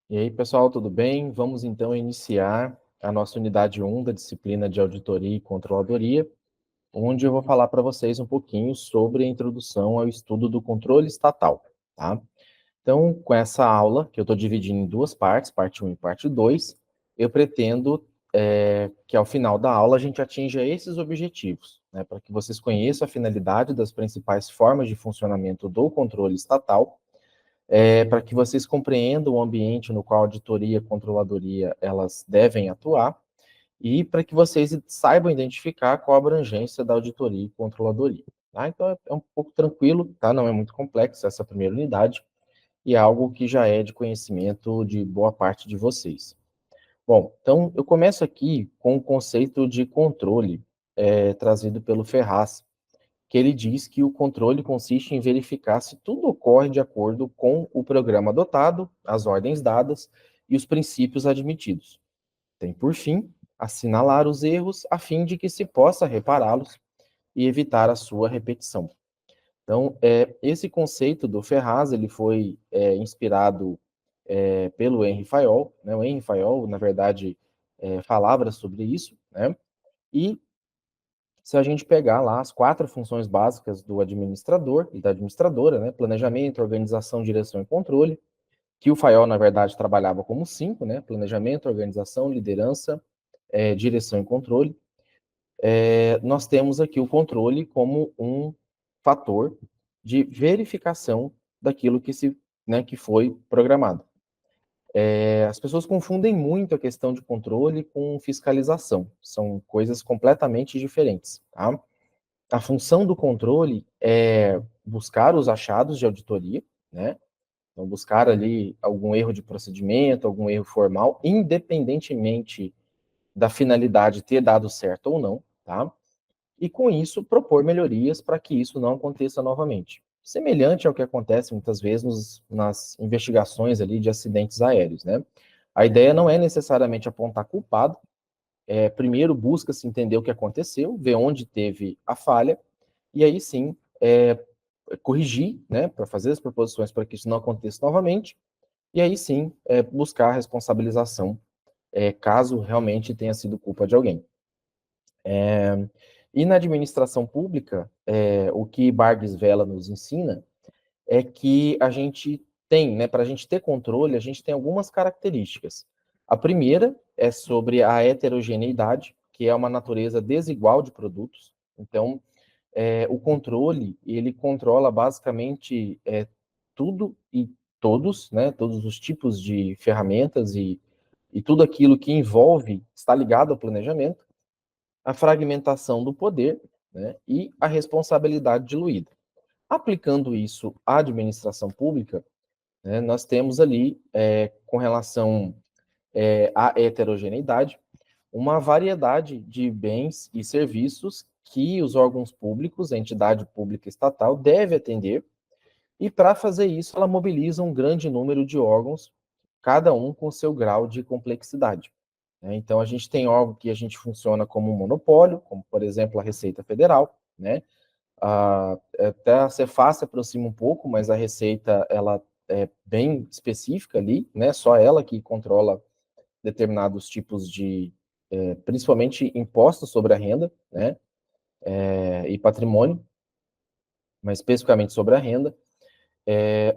E aí, pessoal, tudo bem? Vamos então iniciar a nossa unidade 1 da disciplina de auditoria e controladoria, onde eu vou falar para vocês um pouquinho sobre a introdução ao estudo do controle estatal, tá? Então, com essa aula, que eu estou dividindo em duas partes, parte 1 e parte 2, eu pretendo que ao final da aula a gente atinja esses objetivos, né, para que vocês conheçam a finalidade das principais formas de funcionamento do controle estatal, para que vocês compreendam o ambiente no qual a auditoria e a controladoria elas devem atuar, e para que vocês saibam identificar qual a abrangência da auditoria e controladoria. Tá? Então, é um pouco tranquilo, tá? Não é muito complexo essa primeira unidade, e é algo que já é de conhecimento de boa parte de vocês. Bom, então eu começo aqui com o conceito de controle, trazido pelo Ferraz, que ele diz que o controle consiste em verificar se tudo ocorre de acordo com o programa adotado, as ordens dadas e os princípios admitidos. Tem por fim assinalar os erros a fim de que se possa repará-los e evitar a sua repetição. Então, esse conceito do Ferraz ele foi inspirado pelo Henry Fayol, né? O Henry Fayol, na verdade, falava sobre isso, né? E se a gente pegar lá as 4 funções básicas do administrador e da administradora, né? Planejamento, organização, direção e controle, que o Fayol, na verdade, trabalhava como 5, né? Planejamento, organização, liderança, direção e controle. Nós temos aqui o controle como um fator de verificação daquilo que foi programado. As pessoas confundem muito a questão de controle com fiscalização. São coisas completamente diferentes, tá? A função do controle é buscar os achados de auditoria, né? Então, buscar ali algum erro de procedimento, algum erro formal, independentemente da finalidade ter dado certo ou não, tá? E com isso propor melhorias para que isso não aconteça novamente. Semelhante ao que acontece muitas vezes nas investigações ali de acidentes aéreos, né? A ideia não é necessariamente apontar culpado, primeiro busca-se entender o que aconteceu, ver onde teve a falha, e aí sim corrigir, né, para fazer as proposições para que isso não aconteça novamente, e aí sim buscar a responsabilização, caso realmente tenha sido culpa de alguém. E na administração pública, o que Bargues Vela nos ensina é que a gente tem, né, para a gente ter controle, a gente tem algumas características. A primeira é sobre a heterogeneidade, que é uma natureza desigual de produtos. Então, o controle, ele controla basicamente tudo e todos, né, todos os tipos de ferramentas e tudo aquilo que envolve, está ligado ao planejamento, a fragmentação do poder, né, e a responsabilidade diluída. Aplicando isso à administração pública, né, nós temos ali, com relação à heterogeneidade, uma variedade de bens e serviços que os órgãos públicos, a entidade pública estatal, deve atender, e para fazer isso ela mobiliza um grande número de órgãos, cada um com seu grau de complexidade. Né? Então a gente tem órgão que a gente funciona como um monopólio, como por exemplo a Receita Federal, né? Até a Cefaz se aproxima um pouco, mas a Receita ela é bem específica ali, né? Só ela que controla determinados tipos de, principalmente impostos sobre a renda, né? E patrimônio, mas especificamente sobre a renda.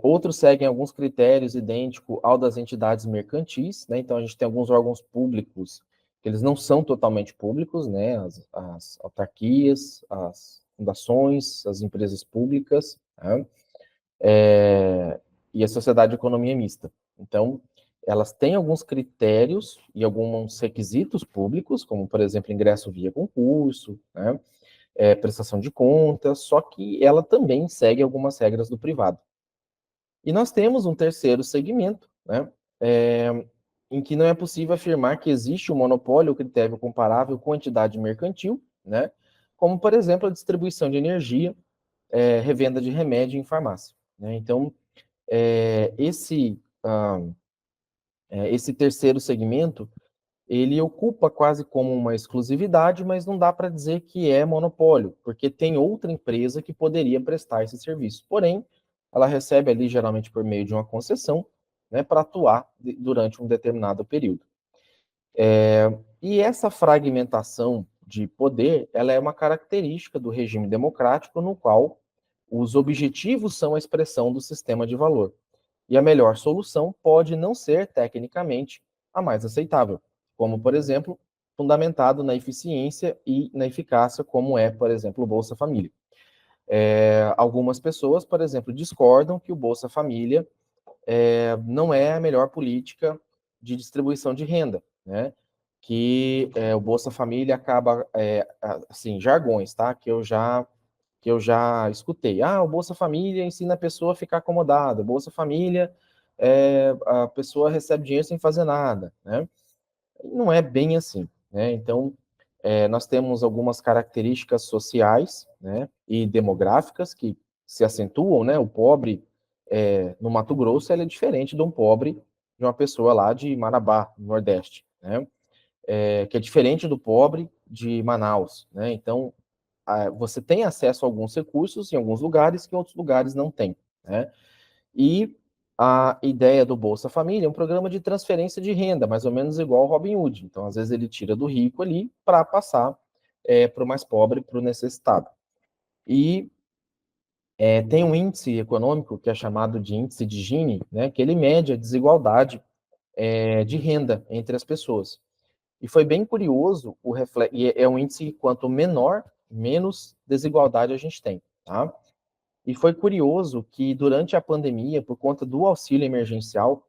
Outros seguem alguns critérios idênticos ao das entidades mercantis, né? Então a gente tem alguns órgãos públicos que eles não são totalmente públicos, né? As autarquias, as fundações, as empresas públicas, né? E a sociedade de economia mista. Então, elas têm alguns critérios e alguns requisitos públicos, como, por exemplo, ingresso via concurso, né? Prestação de contas, só que ela também segue algumas regras do privado. E nós temos um terceiro segmento, né? Em que não é possível afirmar que existe um monopólio ou critério comparável com a entidade mercantil, né? Como, por exemplo, a distribuição de energia, revenda de remédio em farmácia. Né? Então, esse terceiro segmento, ele ocupa quase como uma exclusividade, mas não dá para dizer que é monopólio, porque tem outra empresa que poderia prestar esse serviço. Porém, ela recebe ali, geralmente por meio de uma concessão, né, para atuar durante um determinado período. E essa fragmentação de poder, ela é uma característica do regime democrático no qual os objetivos são a expressão do sistema de valor. E a melhor solução pode não ser, tecnicamente, a mais aceitável, como, por exemplo, fundamentado na eficiência e na eficácia, como é, por exemplo, o Bolsa Família. Algumas pessoas, por exemplo, discordam que o Bolsa Família não é a melhor política de distribuição de renda, né? Que o Bolsa Família acaba, assim, jargões, tá? Que eu já escutei. Ah, o Bolsa Família ensina a pessoa a ficar acomodada. O Bolsa Família, a pessoa recebe dinheiro sem fazer nada, né? Não é bem assim, né? Então, nós temos algumas características sociais, né, e demográficas que se acentuam, né? O pobre no Mato Grosso ele é diferente de um pobre de uma pessoa lá de Marabá, no Nordeste, né? Que é diferente do pobre de Manaus, né? Então, você tem acesso a alguns recursos em alguns lugares que em outros lugares não tem, né? E a ideia do Bolsa Família é um programa de transferência de renda, mais ou menos igual ao Robin Hood. Então, às vezes, ele tira do rico ali para passar para o mais pobre, para o necessitado. E tem um índice econômico que é chamado de índice de Gini, né, que ele mede a desigualdade de renda entre as pessoas. E foi bem curioso, e é um índice que quanto menor, menos desigualdade a gente tem, tá? E foi curioso que durante a pandemia, por conta do auxílio emergencial,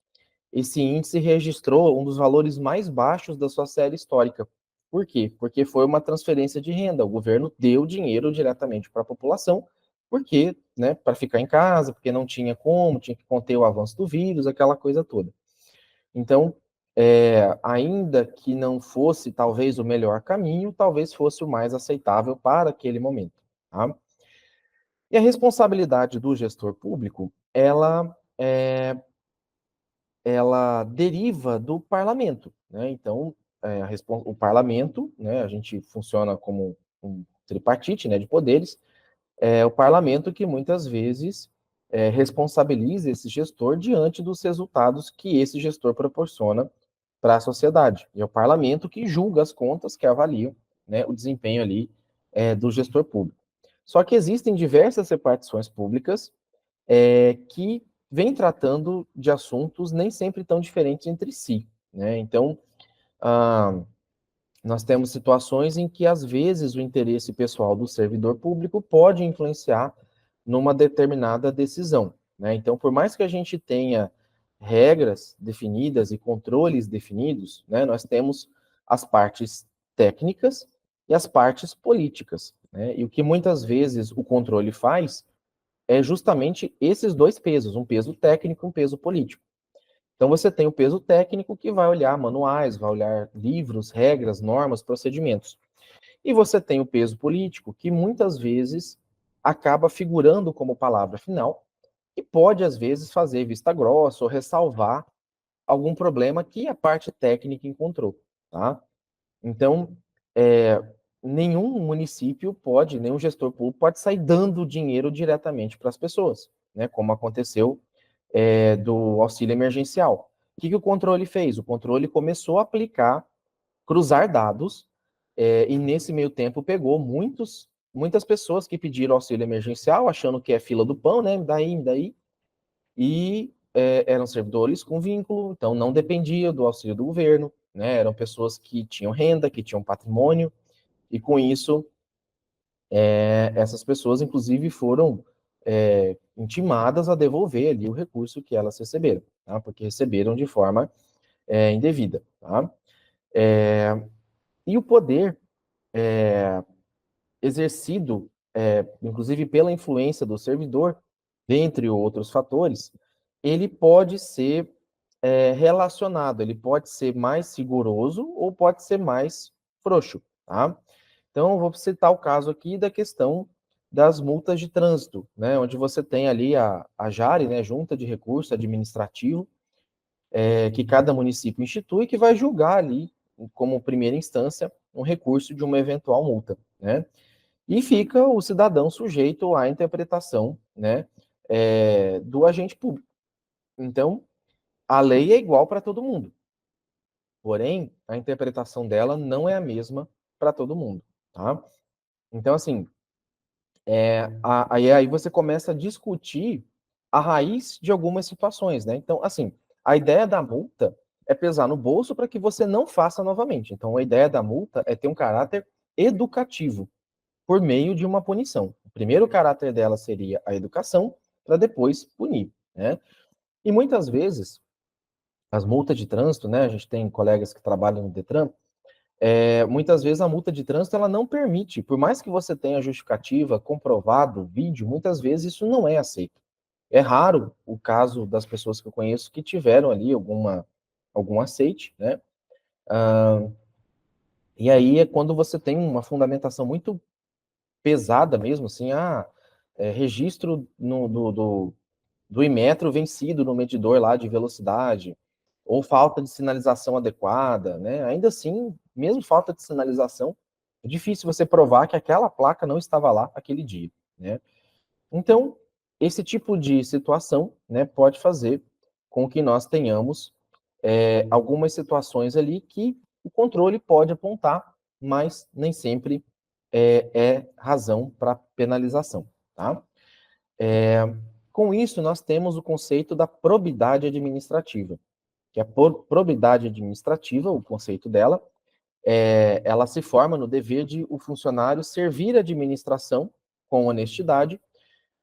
esse índice registrou um dos valores mais baixos da sua série histórica. Por quê? Porque foi uma transferência de renda. O governo deu dinheiro diretamente para a população, porque, né, para ficar em casa, porque não tinha como, tinha que conter o avanço do vírus, aquela coisa toda. Então, ainda que não fosse talvez o melhor caminho, talvez fosse o mais aceitável para aquele momento. Tá? E a responsabilidade do gestor público, ela deriva do parlamento, né? Então, o parlamento, né, a gente funciona como um tripartite, né, de poderes, é o parlamento que muitas vezes responsabiliza esse gestor diante dos resultados que esse gestor proporciona para a sociedade. E é o parlamento que julga as contas, que avaliam, né, o desempenho ali do gestor público. Só que existem diversas repartições públicas que vêm tratando de assuntos nem sempre tão diferentes entre si, né? Então, ah, nós temos situações em que, às vezes, o interesse pessoal do servidor público pode influenciar numa determinada decisão, né? Então, por mais que a gente tenha regras definidas e controles definidos, né, nós temos as partes técnicas e as partes políticas, né? E o que muitas vezes o controle faz é justamente esses dois pesos, um peso técnico e um peso político. Então você tem o peso técnico que vai olhar manuais, vai olhar livros, regras, normas, procedimentos. E você tem o peso político que muitas vezes acaba figurando como palavra final e pode às vezes fazer vista grossa ou ressalvar algum problema que a parte técnica encontrou, tá? Então, é, nenhum município pode, nenhum gestor público pode sair dando dinheiro diretamente para as pessoas, né? Como aconteceu do auxílio emergencial. O que o controle fez? O controle começou a aplicar, cruzar dados, e nesse meio tempo pegou muitas pessoas que pediram auxílio emergencial, achando que é fila do pão, né? Daí, e eram servidores com vínculo, então não dependia do auxílio do governo, né? Eram pessoas que tinham renda, que tinham patrimônio, e com isso, essas pessoas, inclusive, foram intimadas a devolver ali o recurso que elas receberam, tá? Porque receberam de forma indevida, tá? E o poder exercido, inclusive pela influência do servidor, dentre outros fatores, ele pode ser relacionado, ele pode ser mais rigoroso ou pode ser mais frouxo, tá? Então, eu vou citar o caso aqui da questão das multas de trânsito, né, onde você tem ali a JARE, né, Junta de Recurso Administrativo, que cada município institui, que vai julgar ali, como primeira instância, um recurso de uma eventual multa, né? E fica o cidadão sujeito à interpretação, né, do agente público. Então, a lei é igual para todo mundo, porém, a interpretação dela não é a mesma para todo mundo, tá? Então, assim, aí você começa a discutir a raiz de algumas situações, né? Então, assim, a ideia da multa é pesar no bolso para que você não faça novamente. Então, a ideia da multa é ter um caráter educativo por meio de uma punição. O primeiro caráter dela seria a educação, para depois punir, né? E muitas vezes, as multas de trânsito, né? A gente tem colegas que trabalham no Detran, muitas vezes a multa de trânsito ela não permite, por mais que você tenha justificativa, comprovado, vídeo, muitas vezes isso não é aceito. É raro o caso das pessoas que eu conheço que tiveram ali algum aceite, né? E aí é quando você tem uma fundamentação muito pesada mesmo, assim, registro do Inmetro vencido no medidor lá de velocidade, ou falta de sinalização adequada, né? Ainda assim, mesmo falta de sinalização, é difícil você provar que aquela placa não estava lá aquele dia, né? Então, esse tipo de situação, né, pode fazer com que nós tenhamos algumas situações ali que o controle pode apontar, mas nem sempre é razão para penalização, tá? Com isso, nós temos o conceito da probidade administrativa, que a probidade administrativa, o conceito dela, ela se forma no dever de o funcionário servir a administração com honestidade,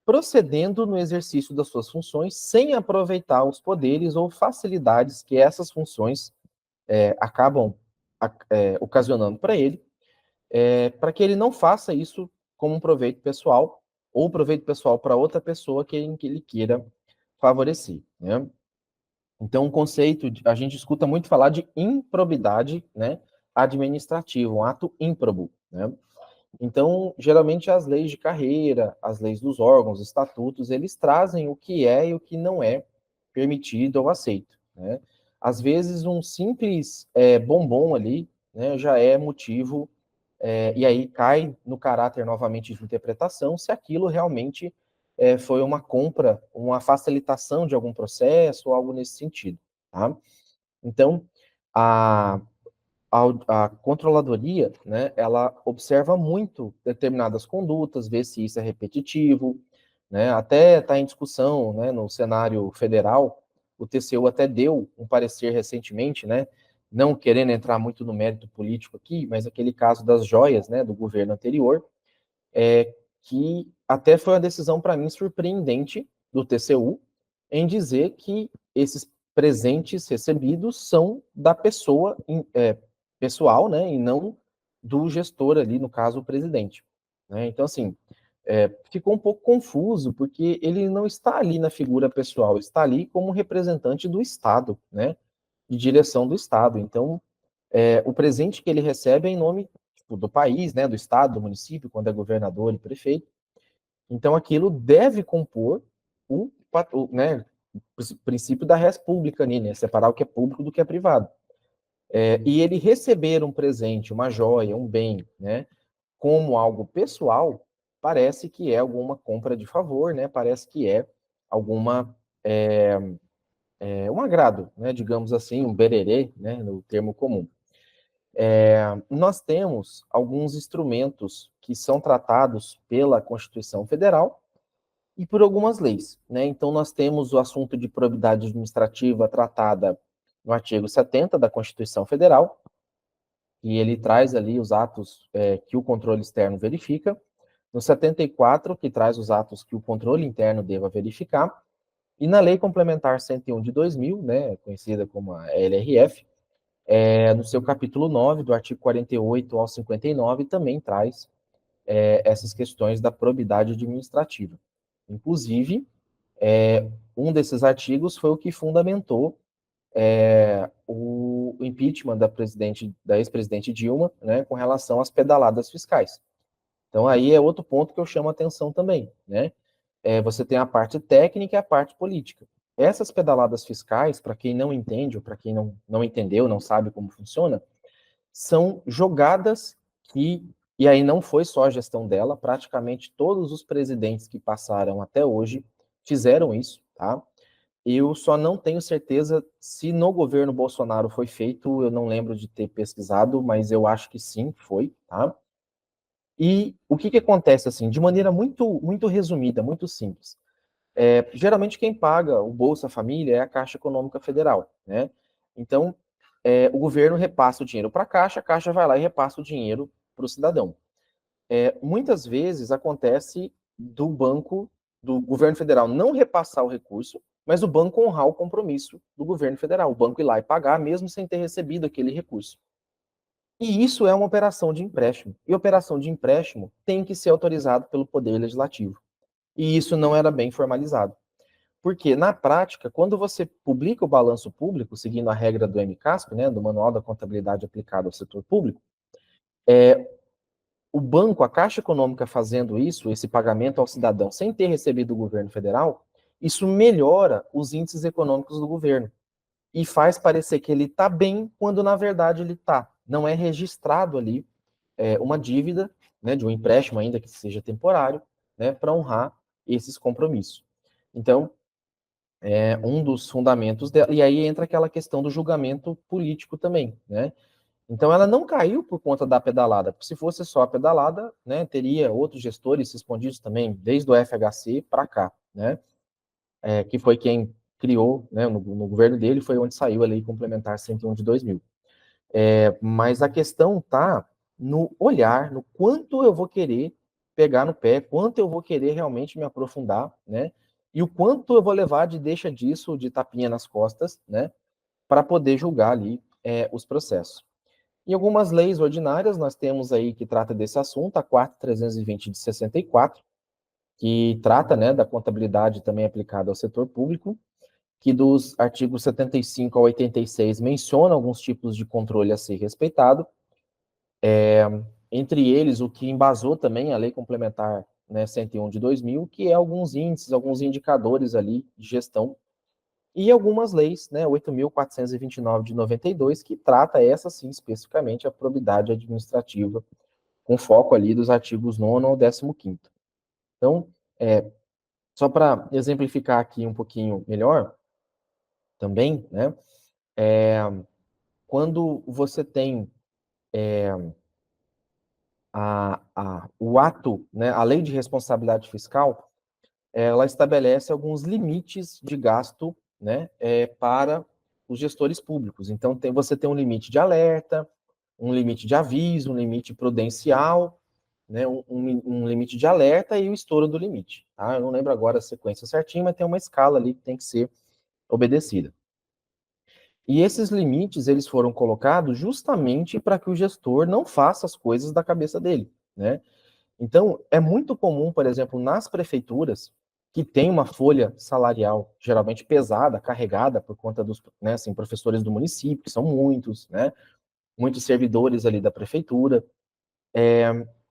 procedendo no exercício das suas funções sem aproveitar os poderes ou facilidades que essas funções acabam ocasionando para ele, para que ele não faça isso como um proveito pessoal ou proveito pessoal para outra pessoa que ele queira favorecer, né? Então, o conceito, a gente escuta muito falar de improbidade, né, administrativa, um ato ímprobo, né? Então, geralmente as leis de carreira, as leis dos órgãos, estatutos, eles trazem o que é e o que não é permitido ou aceito, né? Às vezes, um simples bombom ali, né, já é motivo, e aí cai no caráter novamente de interpretação, se aquilo realmente foi uma compra, uma facilitação de algum processo ou algo nesse sentido, tá? Então, a, a controladoria, né, ela observa muito determinadas condutas, vê se isso é repetitivo, né, até está em discussão, né, no cenário federal, o TCU até deu um parecer recentemente, né, não querendo entrar muito no mérito político aqui, mas aquele caso das joias, né, do governo anterior, que até foi uma decisão para mim surpreendente do TCU em dizer que esses presentes recebidos são da pessoa pessoal, né, e não do gestor ali, no caso, o presidente. Né? Então, assim, ficou um pouco confuso, porque ele não está ali na figura pessoal, está ali como representante do Estado, né, de direção do Estado. Então, o presente que ele recebe é em nome tipo, do país, né, do Estado, do município, quando é governador e prefeito. Então, aquilo deve compor né, o princípio da res pública ali, né, separar o que é público do que é privado. E ele receber um presente, uma joia, um bem, né, como algo pessoal, parece que é alguma compra de favor, né, parece que é alguma um agrado, né, digamos assim, um bererê, né, no termo comum. Nós temos alguns instrumentos que são tratados pela Constituição Federal e por algumas leis, né? Então, nós temos o assunto de probidade administrativa tratada no artigo 70 da Constituição Federal, e ele traz ali os atos que o controle externo verifica, no 74, que traz os atos que o controle interno deva verificar, e na Lei Complementar 101 de 2000, né, conhecida como a LRF, no seu capítulo 9, do artigo 48 ao 59, também traz essas questões da probidade administrativa. Inclusive, um desses artigos foi o que fundamentou o impeachment da ex-presidente Dilma, né, com relação às pedaladas fiscais. Então, aí é outro ponto que eu chamo a atenção também, né? Você tem a parte técnica e a parte política. Essas pedaladas fiscais, para quem não entende, ou para quem não entendeu, não sabe como funciona, são jogadas e aí não foi só a gestão dela, praticamente todos os presidentes que passaram até hoje fizeram isso, tá? Eu só não tenho certeza se no governo Bolsonaro foi feito, eu não lembro de ter pesquisado, mas eu acho que sim, foi, tá? E o que acontece, assim, de maneira muito resumida, muito simples. Geralmente quem paga o Bolsa Família é a Caixa Econômica Federal, né? Então, o governo repassa o dinheiro para a Caixa vai lá e repassa o dinheiro para o cidadão. Muitas vezes acontece do banco, do governo federal não repassar o recurso, mas o banco honrar o compromisso do governo federal, o banco ir lá e pagar, mesmo sem ter recebido aquele recurso. E isso é uma operação de empréstimo. E operação de empréstimo tem que ser autorizado pelo Poder Legislativo. E isso não era bem formalizado. Porque, na prática, quando você publica o balanço público, seguindo a regra do MCASP, né, do Manual da Contabilidade Aplicada ao Setor Público, o banco, a Caixa Econômica fazendo isso, esse pagamento ao cidadão, sem ter recebido do governo federal, isso melhora os índices econômicos do governo e faz parecer que ele está bem, quando na verdade ele está. Não é registrado ali uma dívida, né, de um empréstimo, ainda que seja temporário, né, para honrar esses compromissos. Então, um dos fundamentos dela, e aí entra aquela questão do julgamento político também, né? Então ela não caiu por conta da pedalada, porque se fosse só a pedalada, né, teria outros gestores respondidos também, desde o FHC para cá, né? Que foi quem criou, né, no governo dele, foi onde saiu a Lei Complementar 101 de 2000. Mas a questão está no olhar, no quanto eu vou querer pegar no pé, quanto eu vou querer realmente me aprofundar, né? E o quanto eu vou levar de deixa disso, de tapinha nas costas, né? Para poder julgar ali os processos. Em algumas leis ordinárias, nós temos aí que trata desse assunto, a 4.320 de 64, que trata, né, da contabilidade também aplicada ao setor público, que dos artigos 75 a 86 menciona alguns tipos de controle a ser respeitado, entre eles o que embasou também a Lei Complementar, né, 101 de 2000, que é alguns índices, alguns indicadores ali de gestão, e algumas leis, né, 8.429 de 92, que trata essa sim especificamente a probidade administrativa, com foco ali dos artigos 9º ao 15º. Então, só para exemplificar aqui um pouquinho melhor, também, né, quando você tem o ato, né, a lei de responsabilidade fiscal, ela estabelece alguns limites de gasto, né, para os gestores públicos. Então, você tem um limite de alerta, um limite de aviso, um limite prudencial, né, um limite de alerta e o estouro do limite. Tá? Eu não lembro agora a sequência certinha, mas tem uma escala ali que tem que ser obedecida. E esses limites, eles foram colocados justamente para que o gestor não faça as coisas da cabeça dele, né? Então, é muito comum, por exemplo, nas prefeituras, que tem uma folha salarial geralmente pesada, carregada por conta dos, né, assim, professores do município, que são muitos, né? Muitos servidores ali da prefeitura,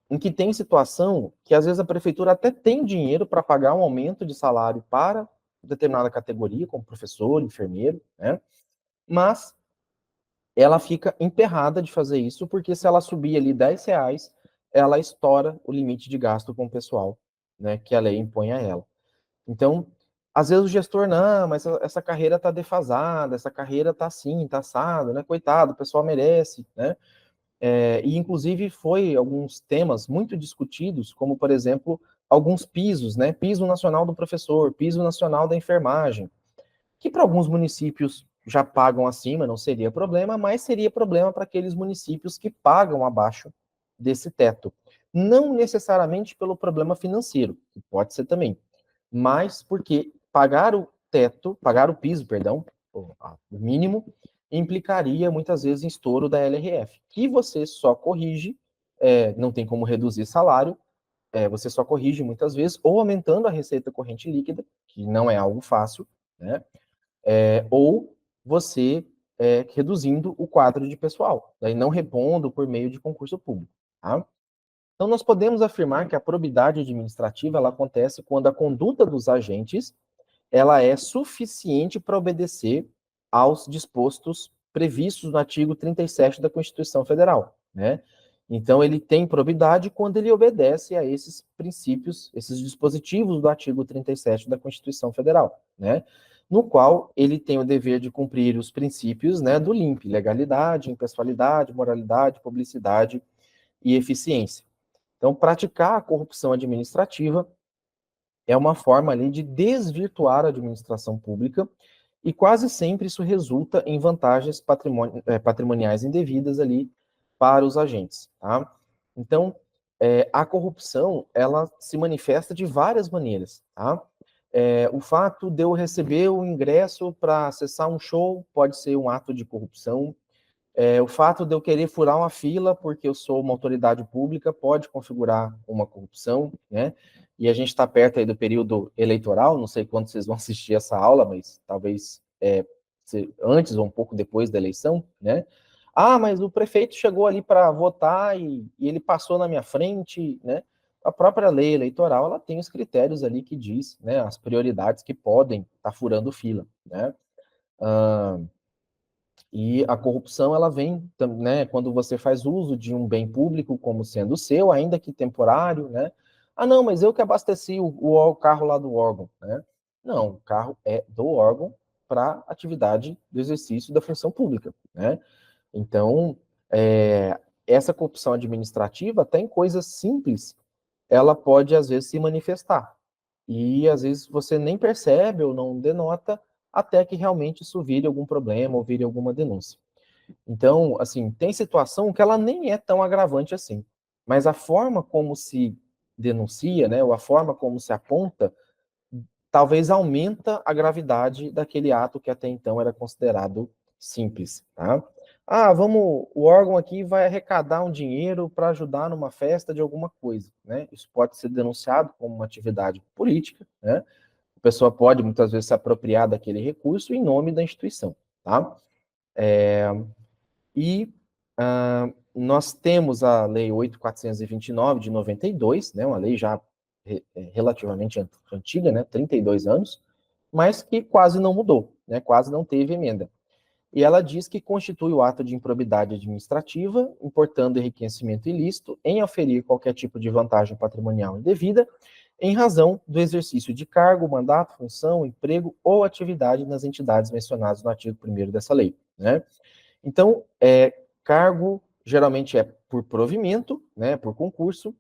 em que tem situação que às vezes a prefeitura até tem dinheiro para pagar um aumento de salário para determinada categoria, como professor, enfermeiro, né? Mas ela fica emperrada de fazer isso, porque se ela subir ali R$ 10, ela estoura o limite de gasto com o pessoal, né, que a lei impõe a ela. Então, às vezes o gestor, não, mas essa carreira está defasada, essa carreira está assim, está assado, né, coitado, o pessoal merece, né, e inclusive foi alguns temas muito discutidos, como, por exemplo, alguns pisos, né, piso nacional do professor, piso nacional da enfermagem, que para alguns municípios já pagam acima, não seria problema, mas seria problema para aqueles municípios que pagam abaixo desse teto. Não necessariamente pelo problema financeiro, que pode ser também, mas porque pagar o teto, pagar o piso, perdão, o mínimo, implicaria muitas vezes em estouro da LRF, que você só corrige, não tem como reduzir salário, você só corrige muitas vezes, ou aumentando a receita corrente líquida, que não é algo fácil, né? Ou você reduzindo o quadro de pessoal, daí não repondo por meio de concurso público. Tá? Então, nós podemos afirmar que a probidade administrativa ela acontece quando a conduta dos agentes ela é suficiente para obedecer aos dispostos previstos no artigo 37 da Constituição Federal, né? Então, ele tem probidade quando ele obedece a esses princípios, esses dispositivos do artigo 37 da Constituição Federal, né? no qual ele tem o dever de cumprir os princípios, né, do LIMP, legalidade, impessoalidade, moralidade, publicidade e eficiência. Então, praticar a corrupção administrativa é uma forma ali de desvirtuar a administração pública e quase sempre isso resulta em vantagens patrimoniais indevidas ali para os agentes, tá? Então, a corrupção, ela se manifesta de várias maneiras, tá? O fato de eu receber o ingresso para acessar um show pode ser um ato de corrupção. O fato de eu querer furar uma fila porque eu sou uma autoridade pública pode configurar uma corrupção, né? E a gente está perto aí do período eleitoral, não sei quando vocês vão assistir essa aula, mas talvez antes ou um pouco depois da eleição, né? Ah, mas o prefeito chegou ali para votar e ele passou na minha frente, né? A própria lei eleitoral, ela tem os critérios ali que diz, né, as prioridades que podem estar furando fila, né? E a corrupção, ela vem, né, quando você faz uso de um bem público como sendo seu, ainda que temporário, né? Ah, não, mas eu que abasteci o carro lá do órgão, né? Não, o carro é do órgão para atividade do exercício da função pública, né? Então, essa corrupção administrativa, até em coisas simples, ela pode, às vezes, se manifestar. E, às vezes, você nem percebe ou não denota até que realmente isso vire algum problema ou vire alguma denúncia. Então, assim, tem situação que ela nem é tão agravante assim, mas a forma como se denuncia, né, ou a forma como se aponta, talvez aumenta a gravidade daquele ato que até então era considerado simples, tá? Ah, o órgão aqui vai arrecadar um dinheiro para ajudar numa festa de alguma coisa, né? Isso pode ser denunciado como uma atividade política, né? A pessoa pode muitas vezes se apropriar daquele recurso em nome da instituição, tá? E nós temos a Lei 8.429 de 92, né? Uma lei já relativamente antiga, né? 32 anos, mas que quase não mudou, né? Quase não teve emenda. E ela diz que constitui o ato de improbidade administrativa, importando enriquecimento ilícito, em oferir qualquer tipo de vantagem patrimonial indevida, em razão do exercício de cargo, mandato, função, emprego ou atividade nas entidades mencionadas no artigo 1º dessa lei, né? Então, cargo geralmente é por provimento, né, por concurso,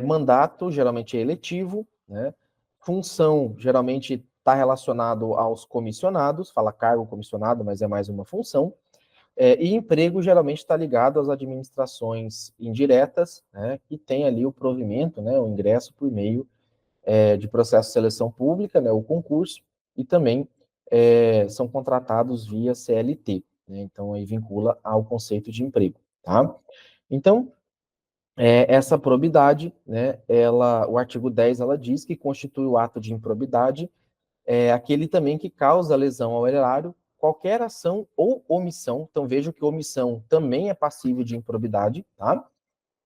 mandato geralmente é eletivo, né, função geralmente está relacionado aos comissionados, fala cargo comissionado, mas é mais uma função, e emprego geralmente está ligado às administrações indiretas, né, que tem ali o provimento, né, o ingresso por meio de processo de seleção pública, né, o concurso, e também são contratados via CLT, né, então aí vincula ao conceito de emprego, tá? Então, essa probidade, né, o artigo 10, ela diz que constitui o ato de improbidade aquele também que causa lesão ao erário, qualquer ação ou omissão, então veja que omissão também é passível de improbidade, tá?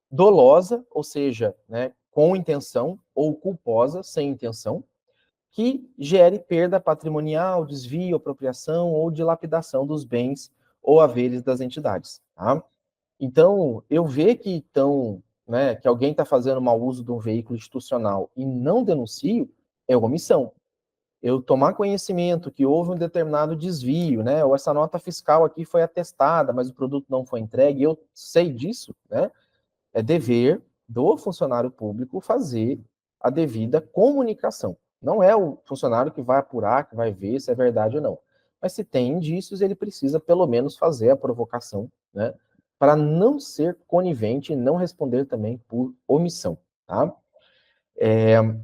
Dolosa, ou seja, né, com intenção, ou culposa, sem intenção, que gere perda patrimonial, desvio, apropriação ou dilapidação dos bens ou haveres das entidades, tá? Então, eu ver né, que alguém está fazendo mau uso de um veículo institucional e não denuncio, é omissão. Eu tomar conhecimento que houve um determinado desvio, né, ou essa nota fiscal aqui foi atestada, mas o produto não foi entregue, eu sei disso, né, é dever do funcionário público fazer a devida comunicação. Não é o funcionário que vai apurar, que vai ver se é verdade ou não. Mas se tem indícios, ele precisa pelo menos fazer a provocação, né, para não ser conivente e não responder também por omissão, tá?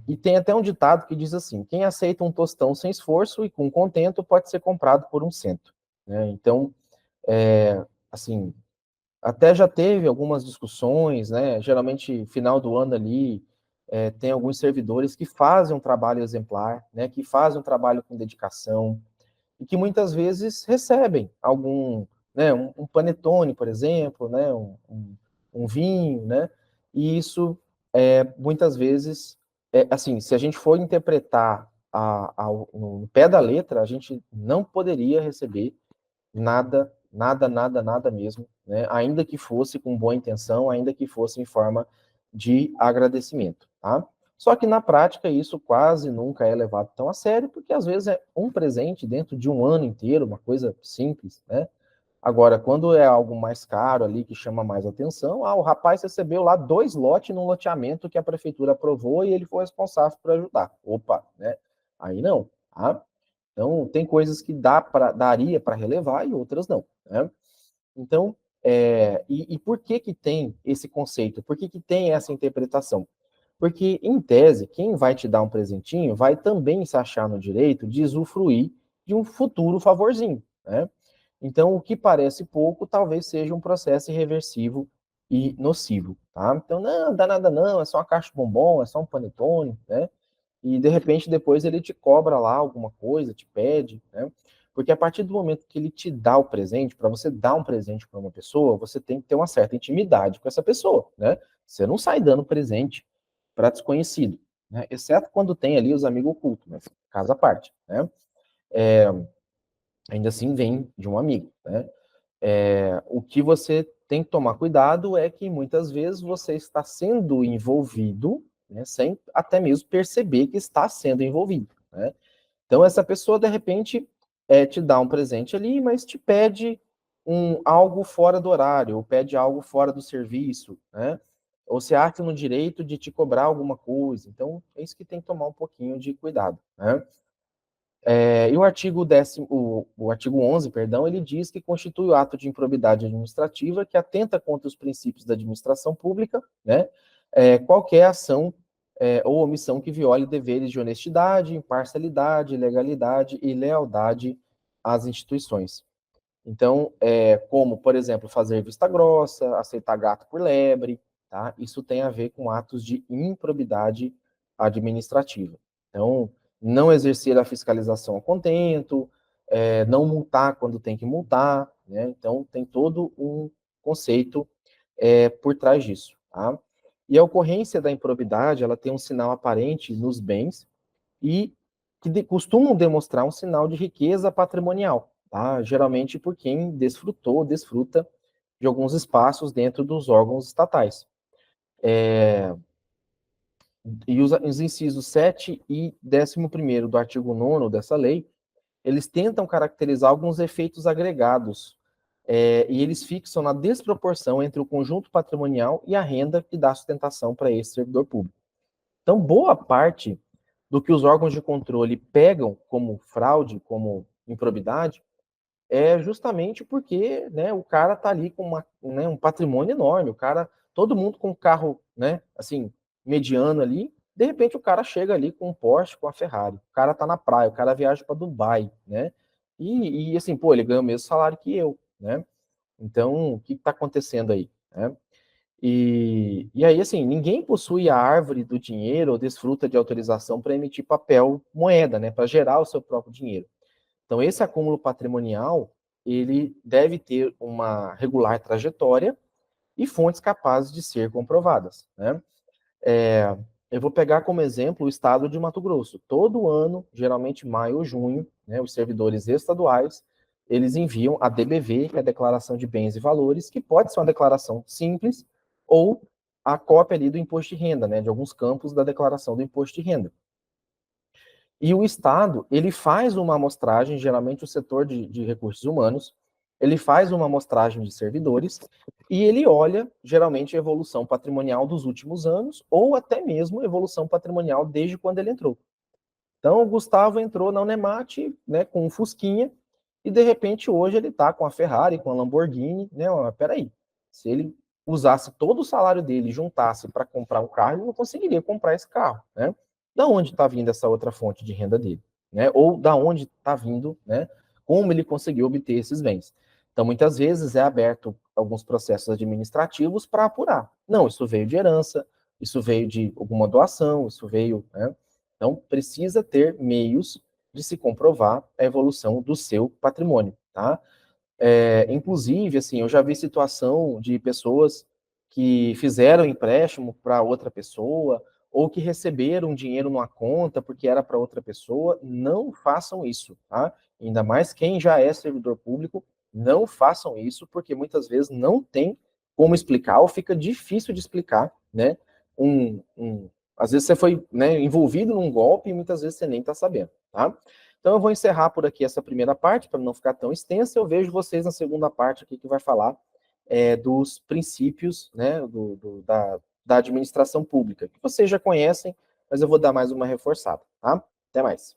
E tem até um ditado que diz assim: quem aceita um tostão sem esforço e com contento pode ser comprado por 1 cento. Né? Então, assim, até já teve algumas discussões, né? Geralmente, final do ano ali, tem alguns servidores que fazem um trabalho exemplar, né? Que fazem um trabalho com dedicação e que muitas vezes recebem algum, né? Um panetone, por exemplo, né? Um vinho, né? E isso, muitas vezes, assim, se a gente for interpretar no pé da letra, a gente não poderia receber nada, nada, nada, nada mesmo, né? Ainda que fosse com boa intenção, ainda que fosse em forma de agradecimento, tá? Só que na prática isso quase nunca é levado tão a sério, porque às vezes é um presente dentro de um ano inteiro, uma coisa simples, né? Agora, quando é algo mais caro ali, que chama mais atenção, o rapaz recebeu lá 2 lotes num loteamento que a prefeitura aprovou e ele foi responsável por ajudar. Opa, né? Aí não, tá? Então, tem coisas que daria para relevar e outras não, né? Então, e por que que tem esse conceito? Por que que tem essa interpretação? Porque, em tese, quem vai te dar um presentinho vai também se achar no direito de usufruir de um futuro favorzinho, né? Então, o que parece pouco, talvez seja um processo irreversível e nocivo, tá? Então, não, dá nada não, é só uma caixa de bombom, é só um panetone, né? E, de repente, depois ele te cobra lá alguma coisa, te pede, né? Porque a partir do momento que ele te dá o presente, para você dar um presente para uma pessoa, você tem que ter uma certa intimidade com essa pessoa, né? Você não sai dando presente para desconhecido, né? Exceto quando tem ali os amigos ocultos, né? Caso à parte, né? Ainda assim vem de um amigo, né? O que você tem que tomar cuidado é que muitas vezes você está sendo envolvido, né, sem até mesmo perceber que está sendo envolvido, né? Então essa pessoa de repente te dá um presente ali, mas te pede algo fora do horário, ou pede algo fora do serviço, né? Ou se acha no direito de te cobrar alguma coisa. Então é isso que tem que tomar um pouquinho de cuidado, né? E o artigo 10º, o artigo 11, perdão, ele diz que constitui o ato de improbidade administrativa que atenta contra os princípios da administração pública, né? Qualquer ação ou omissão que viole deveres de honestidade, imparcialidade, legalidade e lealdade às instituições. Então, como, por exemplo, fazer vista grossa, aceitar gato por lebre, tá? Isso tem a ver com atos de improbidade administrativa. Então, não exercer a fiscalização a contento, não multar quando tem que multar, né? Então, tem todo um conceito por trás disso, tá? E a ocorrência da improbidade, ela tem um sinal aparente nos bens e que costumam demonstrar um sinal de riqueza patrimonial, tá? Geralmente por quem desfrutou, desfruta de alguns espaços dentro dos órgãos estatais. E os incisos 7 e 11º do artigo 9º dessa lei, eles tentam caracterizar alguns efeitos agregados, e eles fixam na desproporção entre o conjunto patrimonial e a renda que dá sustentação para esse servidor público. Então, boa parte do que os órgãos de controle pegam como fraude, como improbidade, é justamente porque, né, o cara tá ali com um patrimônio enorme, o cara, todo mundo com um carro, né, assim, mediano ali, de repente o cara chega ali com um Porsche, com a Ferrari, o cara tá na praia, o cara viaja para Dubai, né, e assim, pô, ele ganha o mesmo salário que eu, né, então, o que está acontecendo aí, né? E aí, assim, ninguém possui a árvore do dinheiro ou desfruta de autorização para emitir papel moeda, né, para gerar o seu próprio dinheiro. Então, esse acúmulo patrimonial, ele deve ter uma regular trajetória e fontes capazes de ser comprovadas, né? É, eu vou pegar como exemplo o estado de Mato Grosso. Todo ano, geralmente maio ou junho, né, os servidores estaduais, eles enviam a DBV, que é a Declaração de Bens e Valores, que pode ser uma declaração simples ou a cópia ali do imposto de renda, né, de alguns campos da declaração do imposto de renda. E o Estado, ele faz uma amostragem, geralmente o setor de recursos humanos, ele faz uma amostragem de servidores e ele olha, geralmente, a evolução patrimonial dos últimos anos ou até mesmo a evolução patrimonial desde quando ele entrou. Então, o Gustavo entrou na Unemate, né, com um Fusquinha e, de repente, hoje ele está com a Ferrari, com a Lamborghini, né? Mas, peraí, se ele usasse todo o salário dele e juntasse para comprar um carro, ele não conseguiria comprar esse carro, né? Da onde está vindo essa outra fonte de renda dele, né? Ou da onde está vindo, né? Como ele conseguiu obter esses bens. Então, muitas vezes é aberto alguns processos administrativos para apurar. Não, isso veio de herança, isso veio de alguma doação, isso veio, né? Então, precisa ter meios de se comprovar a evolução do seu patrimônio, tá? Inclusive, assim, eu já vi situação de pessoas que fizeram empréstimo para outra pessoa ou que receberam dinheiro numa conta porque era para outra pessoa. Não façam isso, tá? Ainda mais quem já é servidor público, não façam isso porque muitas vezes não tem como explicar ou fica difícil de explicar, né? Um Às vezes você foi, né, envolvido num golpe e muitas vezes você nem está sabendo, tá? Então eu vou encerrar por aqui essa primeira parte, para não ficar tão extensa. Eu vejo vocês na segunda parte aqui, que vai falar dos princípios, né, da administração pública, que vocês já conhecem, mas eu vou dar mais uma reforçada, tá? Até mais.